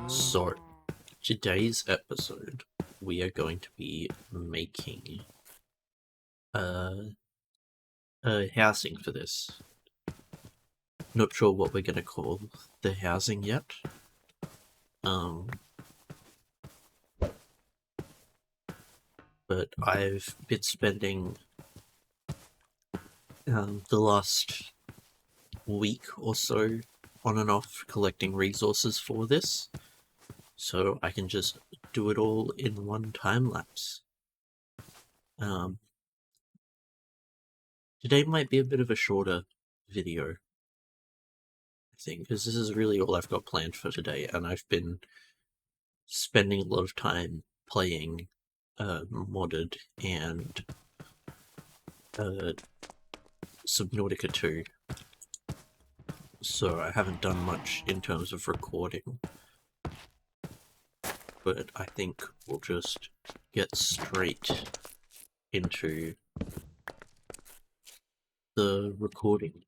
So, today's episode, we are going to be making a housing for this. Not sure what we're going to call the housing yet. But I've been spending the last week or so on and off collecting resources for this, so I can just do it all in one time lapse. Today might be a bit of a shorter video, I think, because this is really all I've got planned for today, and I've been spending a lot of time playing modded and Subnautica 2, so I haven't done much in terms of recording, but I think we'll just get straight into the recording.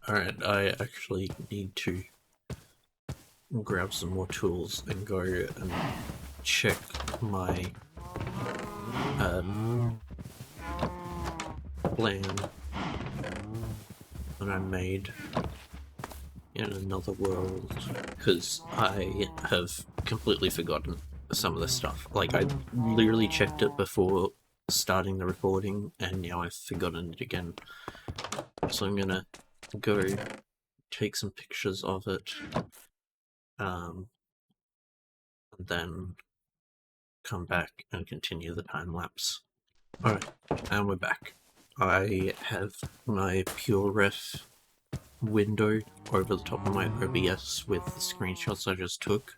Alright, I actually need to grab some more tools and go and check my plan that I made in another world, because I have completely forgotten some of the stuff. Like, I literally checked it before starting the recording, and now I've forgotten it again. So I'm gonna go take some pictures of it, and then come back and continue the time lapse. Alright, and we're back. I have my PureRef window over the top of my OBS with the screenshots I just took.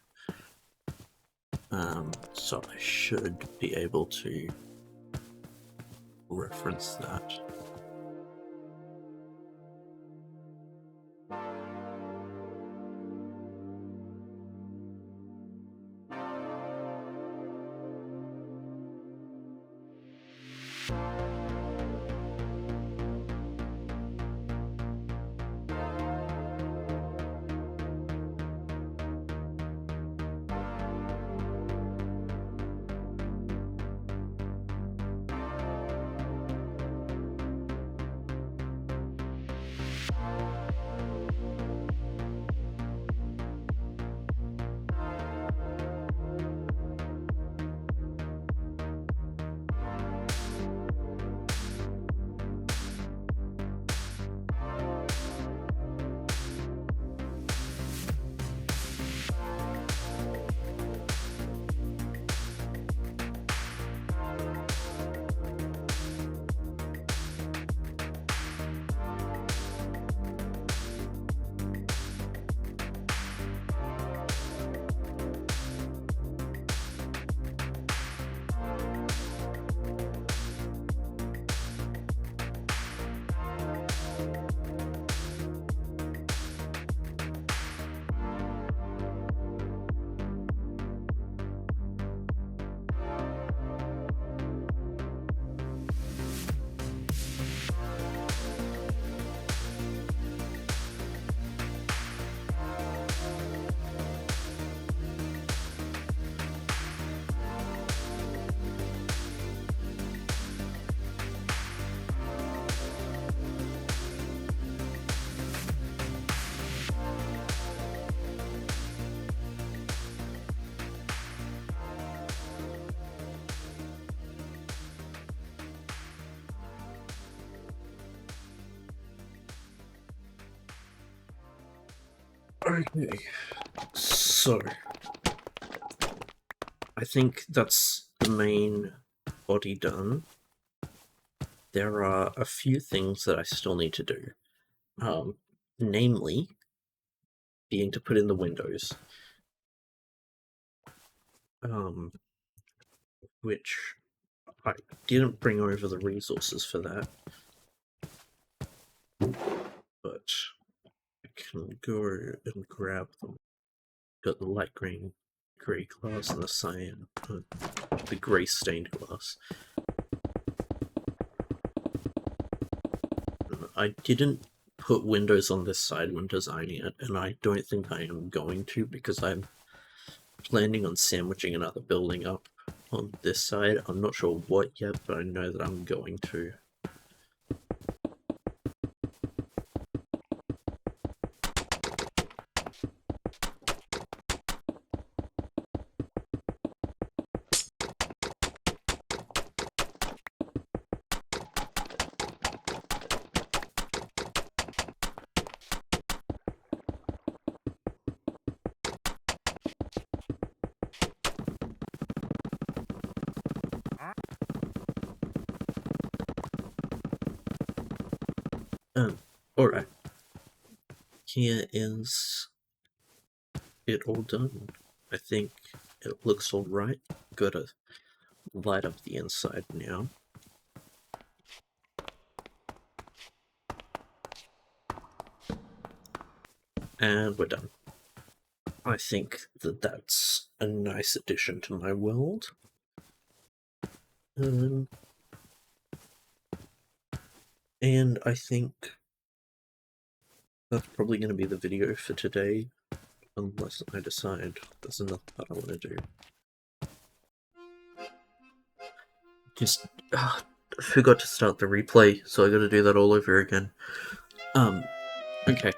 So I should be able to reference that. Okay, so I think that's the main body done. There are a few things that I still need to do, namely being to put in the windows, which I didn't bring over the resources for that, but I can go and grab them. Got the light green, grey glass and the cyan, the grey stained glass. I didn't put windows on this side when designing it, and I don't think I am going to, because I'm planning on sandwiching another building up on this side. I'm not sure what yet, but I know that I'm going to. Alright. Here is it all done. I think it looks alright. Gotta light up the inside now. And we're done. I think that that's a nice addition to my world. And I think that's probably going to be the video for today, unless I decide there's another part I want to do. Just forgot to start the replay, so I gotta do that all over again. Okay.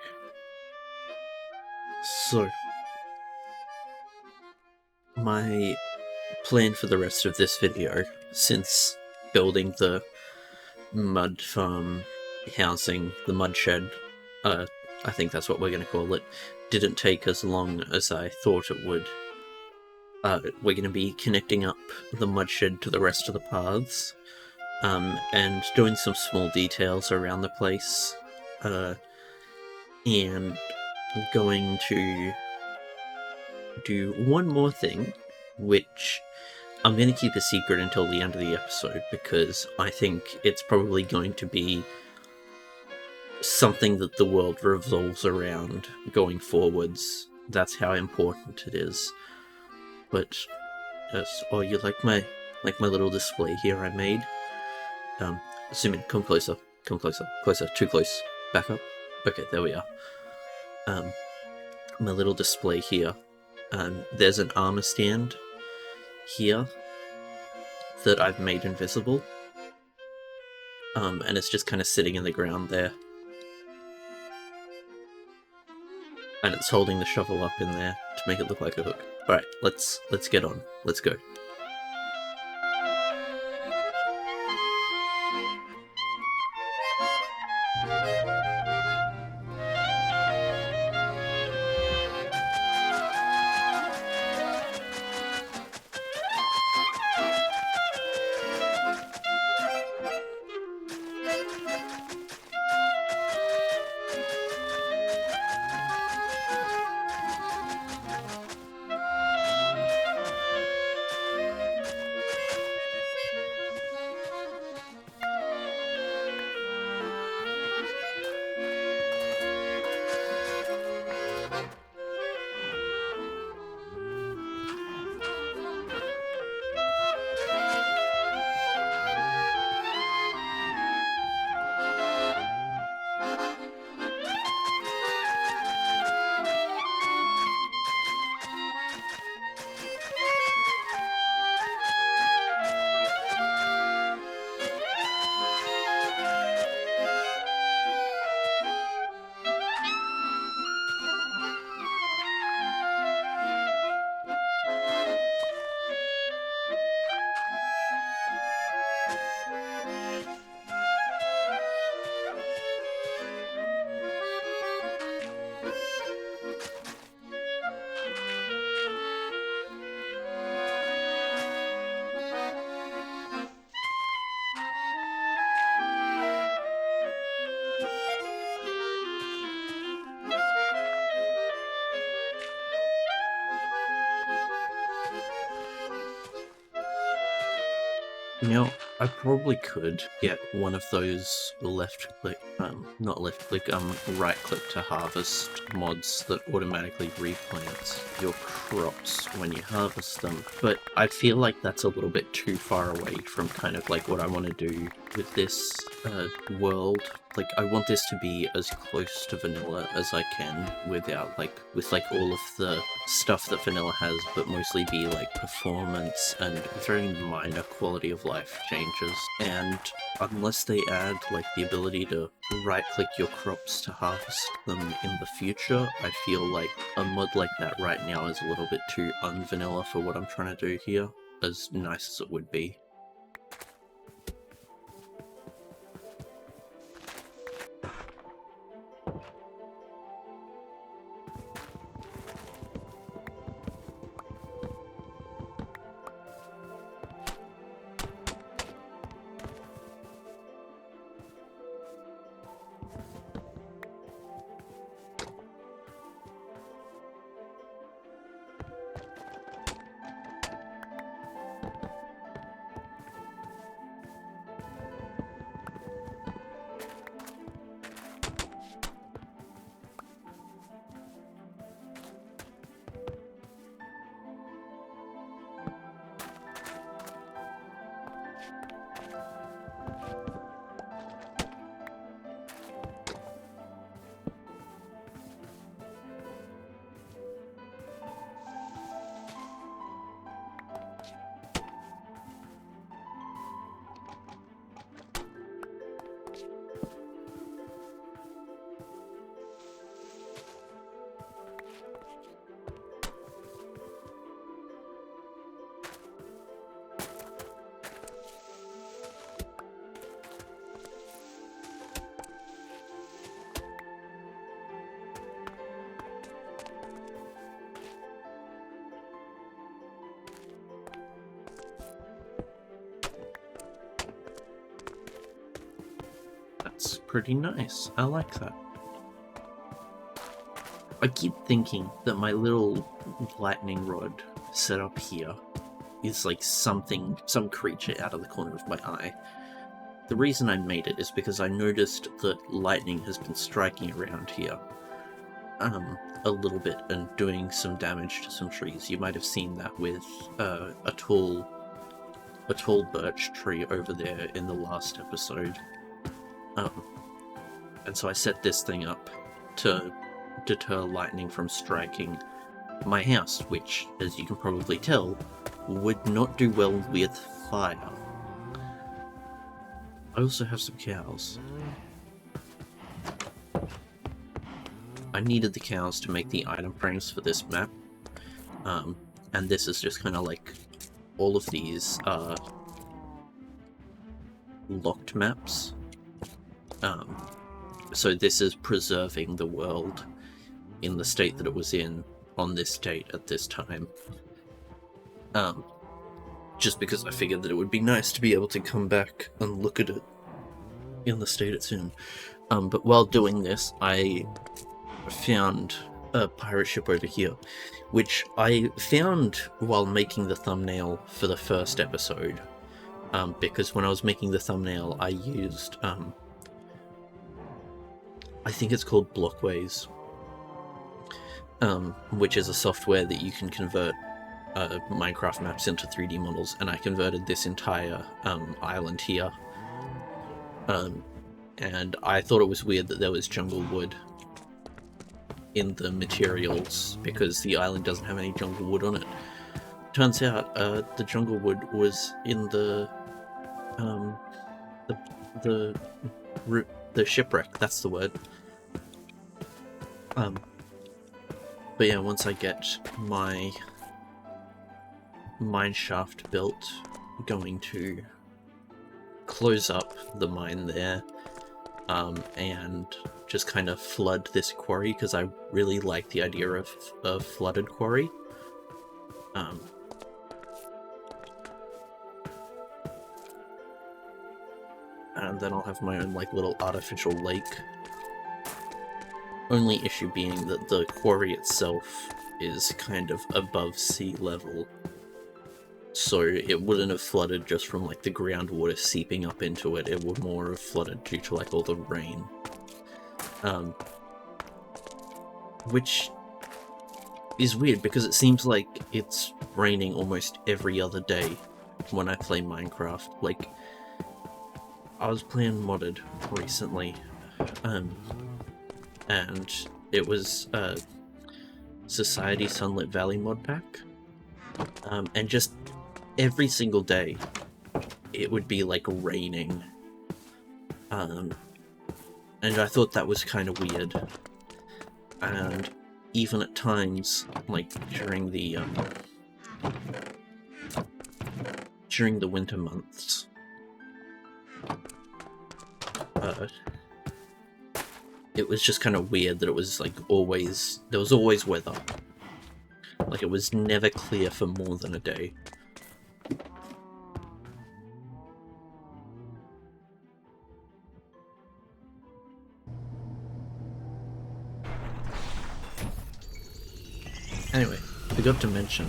So, my plan for the rest of this video, since building the mud farm housing, the mud shed, I think that's what we're going to call it, didn't take as long as I thought it would. We're going to be connecting up the mud shed to the rest of the paths, and doing some small details around the place, and going to do one more thing, which I'm going to keep a secret until the end of the episode, because I think it's probably going to be something that the world revolves around going forwards. That's how important it is. But oh, you like my little display here I made? Zoom in, come closer, closer, too close, back up. Okay, there we are. My little display here. There's an armor stand here that I've made invisible. And it's just kind of sitting in the ground there. And it's holding the shovel up in there to make it look like a hook. Alright, let's get on. Let's go. You know, I probably could get one of those not left click, right click to harvest mods that automatically replants your crops when you harvest them, but I feel like that's a little bit too far away from kind of like what I want to do with this world. Like, I want this to be as close to vanilla as I can without, like, with like all of the stuff that vanilla has, but mostly be like performance and very minor quality of life changes. And unless they add like the ability to right click your crops to harvest them in the future, I feel like a mod like that right now is a little bit too unvanilla for what I'm trying to do here, as nice as it would be. That's pretty nice. I like that. I keep thinking that my little lightning rod set up here is like some creature out of the corner of my eye. The reason I made it is because I noticed that lightning has been striking around here a little bit and doing some damage to some trees. You might have seen that with a tall birch tree over there in the last episode. And so I set this thing up to deter lightning from striking my house, which, as you can probably tell, would not do well with fire. I also have some cows. I needed the cows to make the item frames for this map, and this is just kind of like all of these locked maps. So this is preserving the world in the state that it was in on this date at this time. Just because I figured that it would be nice to be able to come back and look at it in the state it's in. But while doing this, I found a pirate ship over here, which I found while making the thumbnail for the first episode. Because when I was making the thumbnail, I used, I think it's called Blockways, which is a software that you can convert Minecraft maps into 3D models, and I converted this entire island here. And I thought it was weird that there was jungle wood in the materials, because the island doesn't have any jungle wood on it. Turns out the jungle wood was in the shipwreck, that's the word. But yeah, once I get my mine shaft built, I'm going to close up the mine there, and just kind of flood this quarry, because I really like the idea of a flooded quarry. And then I'll have my own like little artificial lake. Only issue being that the quarry itself is kind of above sea level. so it wouldn't have flooded just from like the groundwater seeping up into it. It would more have flooded due to like all the rain, which is weird because it seems like it's raining almost every other day when I play Minecraft. Like, I was playing modded recently, and it was Society Sunlit Valley mod pack, and just every single day it would be like raining, and I thought that was kind of weird. And even at times, like during the winter months, it was just kind of weird that it was like always, there was always weather. Like, it was never clear for more than a day. Anyway, forgot to mention,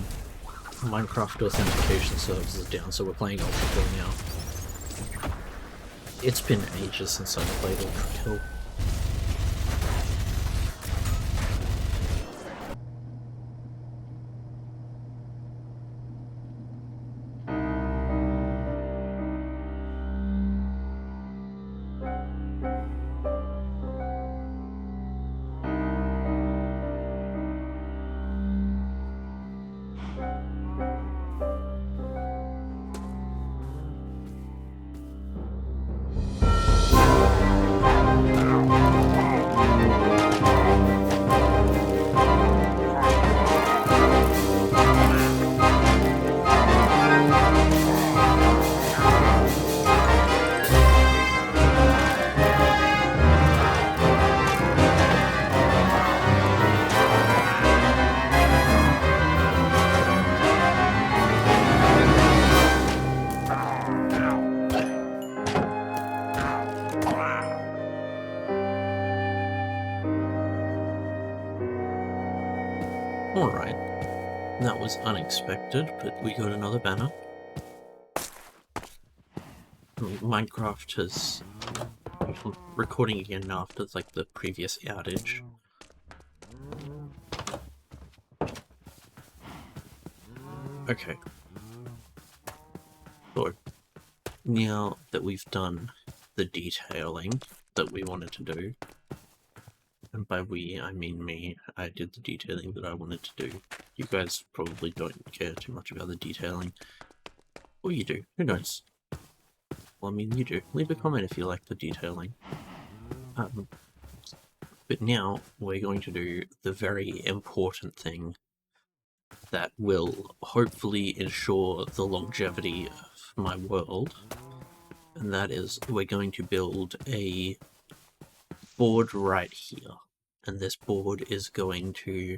Minecraft authentication service is down, so we're playing Ultra Kill now. It's been ages since I've played Ultra Kill. Alright, that was unexpected, but we got another banner. Minecraft has... recording again after, like, the previous outage. Okay. So, now that we've done the detailing that we wanted to do, and by we, I mean me, I did the detailing that I wanted to do. You guys probably don't care too much about the detailing. Or you do, who knows? Well, I mean, you do. Leave a comment if you like the detailing. But now, we're going to do the very important thing that will hopefully ensure the longevity of my world. And that is, we're going to build a board right here. And this board is going to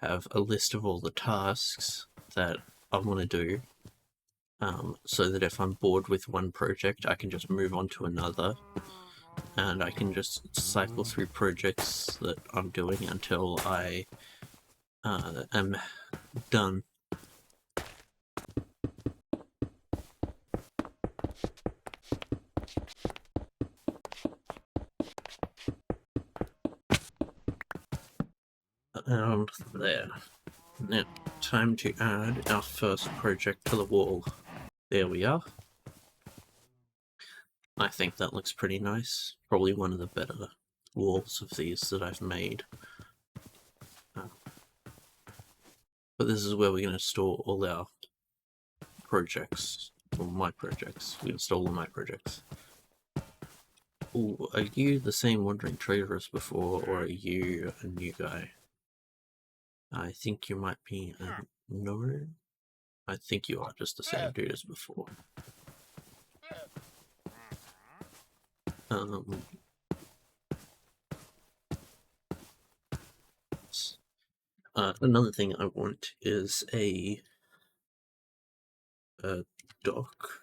have a list of all the tasks that I want to do, so that if I'm bored with one project, I can just move on to another, and I can just cycle through projects that I'm doing until I am done. There. Now, time to add our first project to the wall. There we are. I think that looks pretty nice. Probably one of the better walls of these that I've made. But this is where we're going to store all our projects. Or my projects. We're going to store all of my projects. Ooh, are you the same Wandering Trader as before, or are you a new guy? I think you might be a no. I think you are just the same dude as before. Another thing I want is a dock.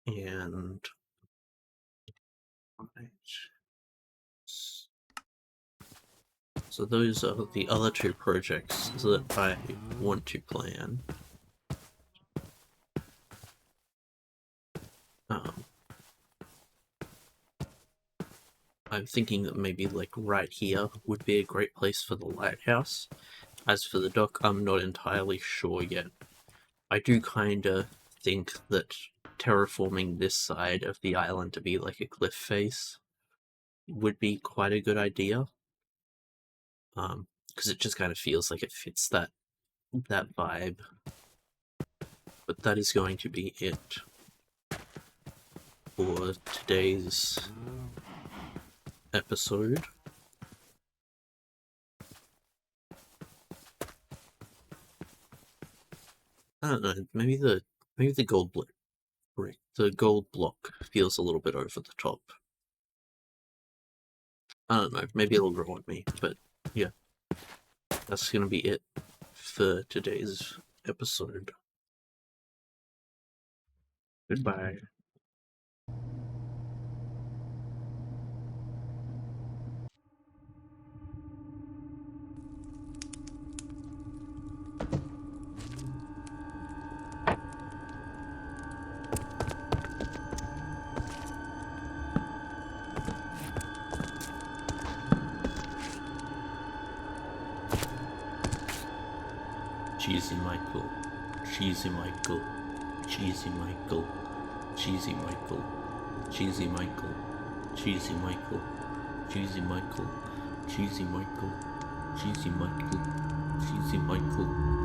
And So those are the other two projects that I want to plan. I'm thinking that maybe like right here would be a great place for the lighthouse. As for the dock, I'm not entirely sure yet. I do kinda think that terraforming this side of the island to be like a cliff face would be quite a good idea. Because it just kind of feels like it fits that vibe. But that is going to be it for today's episode. I don't know, maybe the gold brick, the gold block feels a little bit over the top. I don't know, maybe it'll grow on me, but yeah. That's gonna be it for today's episode. Goodbye. Cheesy Michael, Cheesy Michael, Cheesy Michael, Cheesy Michael, Cheesy Michael, Cheesy Michael, Cheesy Michael, Cheesy Michael, Cheesy Michael, Cheesy Michael.